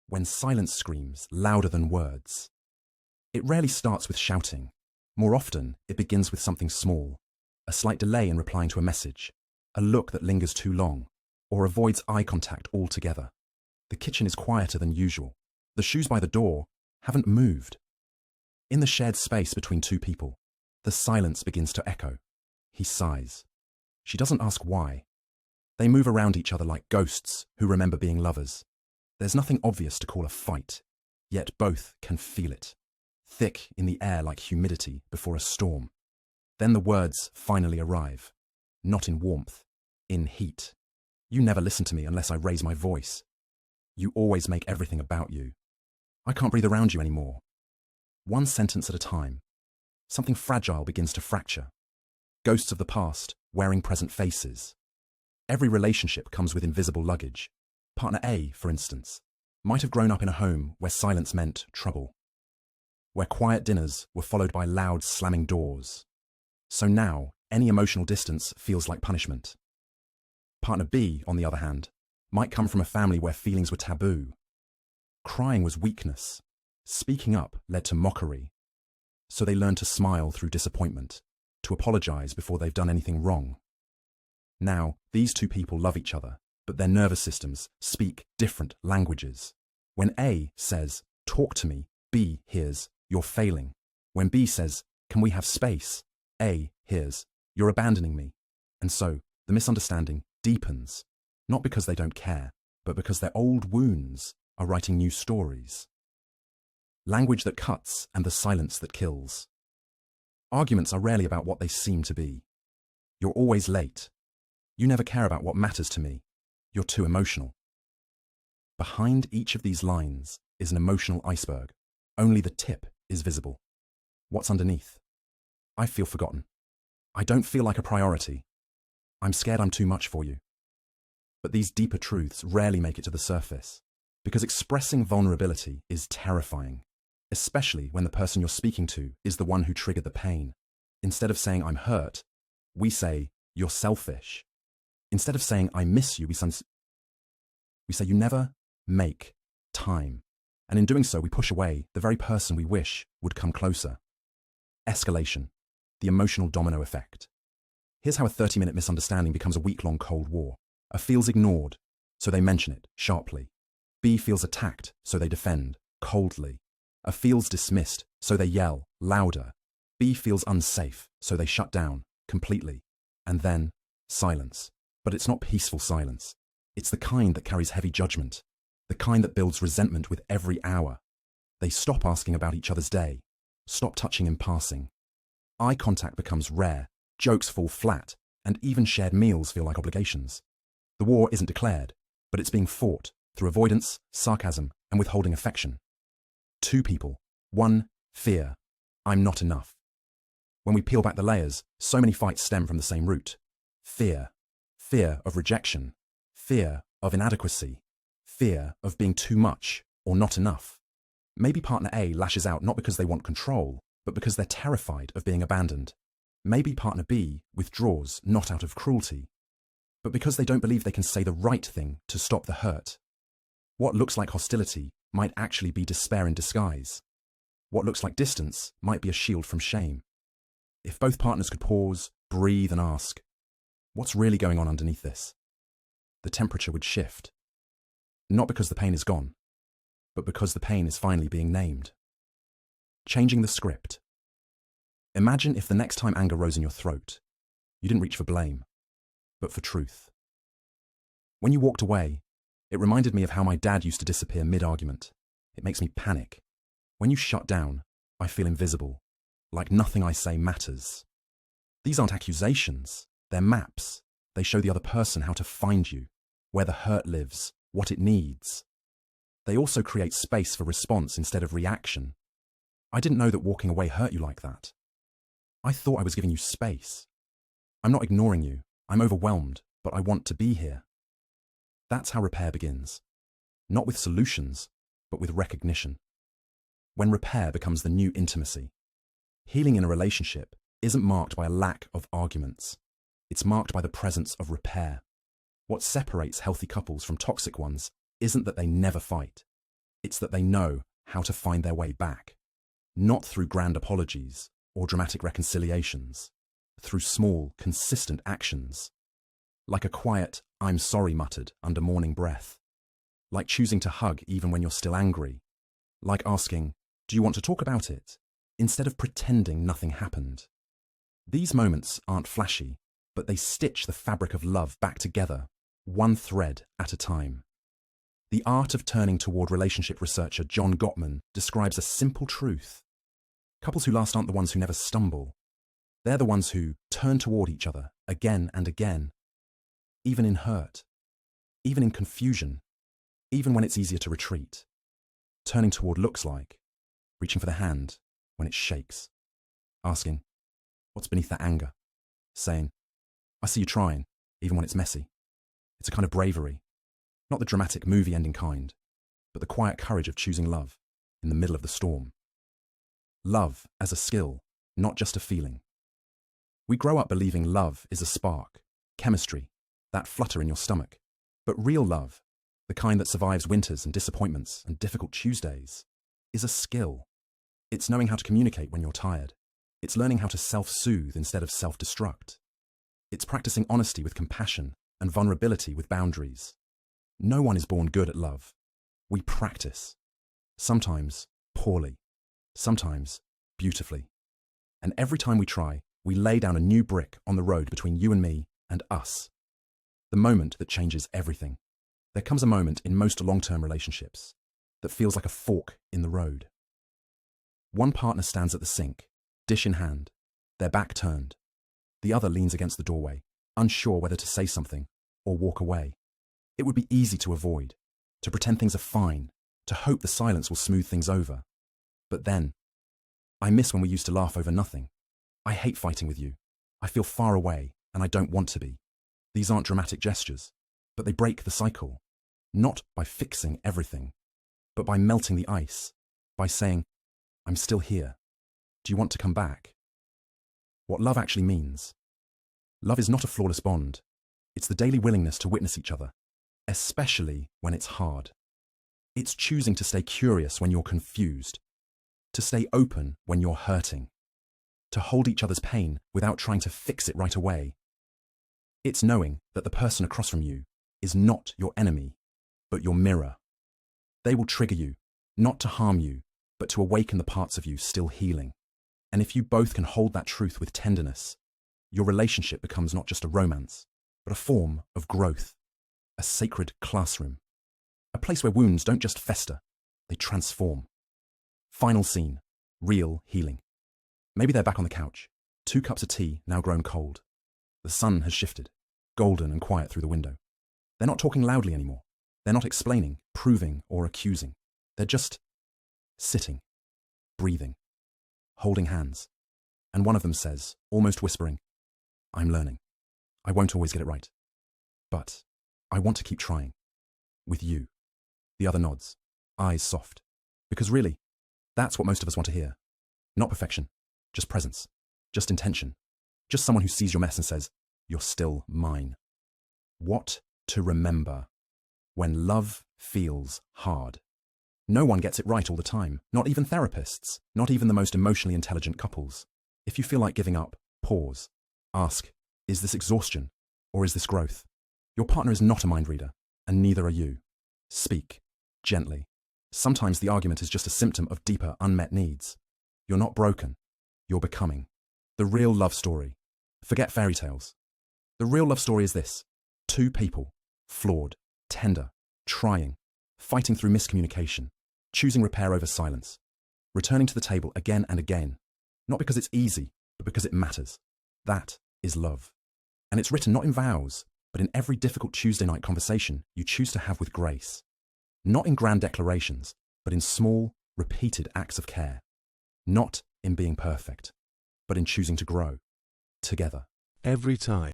when silence screams louder than words. It rarely starts with shouting. More often, it begins with something small, a slight delay in replying to a message, a look that lingers too long, or avoids eye contact altogether. The kitchen is quieter than usual. The shoes by the door haven't moved. In the shared space between two people, the silence begins to echo. He sighs. She doesn't ask why. They move around each other like ghosts who remember being lovers. There's nothing obvious to call a fight, yet both can feel it, thick in the air like humidity before a storm. Then the words finally arrive, not in warmth, in heat. You never listen to me unless I raise my voice. You always make everything about you. I can't breathe around you anymore. One sentence at a time. Something fragile begins to fracture. Ghosts of the past wearing present faces. Every relationship comes with invisible luggage. Partner A, for instance, might have grown up in a home where silence meant trouble, where quiet dinners were followed by loud slamming doors. So now, any emotional distance feels like punishment. Partner B, on the other hand, might come from a family where feelings were taboo. Crying was weakness. Speaking up led to mockery. So they learned to smile through disappointment, to apologize before they've done anything wrong. Now, these two people love each other, but their nervous systems speak different languages. When A says, "Talk to me," B hears, "You're failing." When B says, "Can we have space?" A hears, "You're abandoning me." And so, the misunderstanding deepens, not because they don't care, but because their old wounds are writing new stories. Language that cuts and the silence that kills. Arguments are rarely about what they seem to be. You're always late. You never care about what matters to me. You're too emotional. Behind each of these lines is an emotional iceberg. Only the tip is visible. What's underneath? I feel forgotten. I don't feel like a priority. I'm scared I'm too much for you. But these deeper truths rarely make it to the surface, because expressing vulnerability is terrifying, especially when the person you're speaking to is the one who triggered the pain. Instead of saying, "I'm hurt," we say, "You're selfish." Instead of saying, "I miss you," we say, "You never make time." And in doing so, we push away the very person we wish would come closer. Escalation, the emotional domino effect. Here's how a 30-minute misunderstanding becomes a week-long Cold War. A feels ignored, so they mention it sharply. B feels attacked, so they defend coldly. A feels dismissed, so they yell louder. B feels unsafe, so they shut down completely. And then silence. But it's not peaceful silence. It's the kind that carries heavy judgment, the kind that builds resentment with every hour. They stop asking about each other's day, stop touching in passing. Eye contact becomes rare, jokes fall flat, and even shared meals feel like obligations. The war isn't declared, but it's being fought through avoidance, sarcasm, and withholding affection. Two people, one, fear, I'm not enough. When we peel back the layers, so many fights stem from the same root. Fear. Fear of rejection, fear of inadequacy, fear of being too much or not enough. Maybe partner A lashes out not because they want control, but because they're terrified of being abandoned. Maybe partner B withdraws not out of cruelty, but because they don't believe they can say the right thing to stop the hurt. What looks like hostility might actually be despair in disguise. What looks like distance might be a shield from shame. If both partners could pause, breathe, and ask, what's really going on underneath this? The temperature would shift. Not because the pain is gone, but because the pain is finally being named. Changing the script. Imagine if the next time anger rose in your throat, you didn't reach for blame, but for truth. When you walked away, it reminded me of how my dad used to disappear mid-argument. It makes me panic. When you shut down, I feel invisible, like nothing I say matters. These aren't accusations. They're maps. They show the other person how to find you, where the hurt lives, what it needs. They also create space for response instead of reaction. I didn't know that walking away hurt you like that. I thought I was giving you space. I'm not ignoring you. I'm overwhelmed, but I want to be here. That's how repair begins. Not with solutions, but with recognition. When repair becomes the new intimacy. Healing in a relationship isn't marked by a lack of arguments. It's marked by the presence of repair. What separates healthy couples from toxic ones isn't that they never fight. It's that they know how to find their way back, not through grand apologies or dramatic reconciliations, through small, consistent actions, like a quiet, "I'm sorry" muttered under morning breath, like choosing to hug even when you're still angry, like asking, "Do you want to talk about it?" instead of pretending nothing happened. These moments aren't flashy, but they stitch the fabric of love back together, one thread at a time. The art of turning toward relationship researcher John Gottman describes a simple truth. Couples who last aren't the ones who never stumble. They're the ones who turn toward each other again and again, even in hurt, even in confusion, even when it's easier to retreat. Turning toward looks like reaching for the hand when it shakes, asking, "What's beneath that anger?" Saying, "I see you trying, even when it's messy." It's a kind of bravery, not the dramatic movie-ending kind, but the quiet courage of choosing love in the middle of the storm. Love as a skill, not just a feeling. We grow up believing love is a spark, chemistry, that flutter in your stomach. But real love, the kind that survives winters and disappointments and difficult Tuesdays, is a skill. It's knowing how to communicate when you're tired. It's learning how to self-soothe instead of self-destruct. It's practicing honesty with compassion and vulnerability with boundaries. No one is born good at love. We practice. Sometimes poorly. Sometimes beautifully. And every time we try, we lay down a new brick on the road between you and me and us. The moment that changes everything. There comes a moment in most long-term relationships that feels like a fork in the road. One partner stands at the sink, dish in hand, their back turned. The other leans against the doorway, unsure whether to say something or walk away. It would be easy to avoid, to pretend things are fine, to hope the silence will smooth things over. But then, I miss when we used to laugh over nothing. I hate fighting with you. I feel far away, and I don't want to be. These aren't dramatic gestures, but they break the cycle. Not by fixing everything, but by melting the ice, by saying, "I'm still here. Do you want to come back?" What love actually means. Love is not a flawless bond. It's the daily willingness to witness each other, especially when it's hard. It's choosing to stay curious when you're confused, to stay open when you're hurting, to hold each other's pain without trying to fix it right away. It's knowing that the person across from you is not your enemy, but your mirror. They will trigger you, not to harm you, but to awaken the parts of you still healing. And if you both can hold that truth with tenderness, your relationship becomes not just a romance, but a form of growth, a sacred classroom, a place where wounds don't just fester, they transform. Final scene, real healing. Maybe they're back on the couch, 2 cups of tea now grown cold. The sun has shifted, golden and quiet through the window. They're not talking loudly anymore. They're not explaining, proving, or accusing. They're just sitting, breathing, holding hands. And one of them says, almost whispering, "I'm learning. I won't always get it right. But I want to keep trying. With you." The other nods, eyes soft. Because really, that's what most of us want to hear. Not perfection, just presence, just intention. Just someone who sees your mess and says, "You're still mine." What to remember when love feels hard. No one gets it right all the time, not even therapists, not even the most emotionally intelligent couples. If you feel like giving up, pause. Ask, is this exhaustion or is this growth? Your partner is not a mind reader, and neither are you. Speak, gently. Sometimes the argument is just a symptom of deeper unmet needs. You're not broken, you're becoming. The real love story. Forget fairy tales. The real love story is this: 2 people, flawed, tender, trying, fighting through miscommunication, choosing repair over silence, returning to the table again and again, not because it's easy, but because it matters. That is love. And it's written not in vows, but in every difficult Tuesday night conversation you choose to have with grace. Not in grand declarations, but in small, repeated acts of care. Not in being perfect, but in choosing to grow together. Every time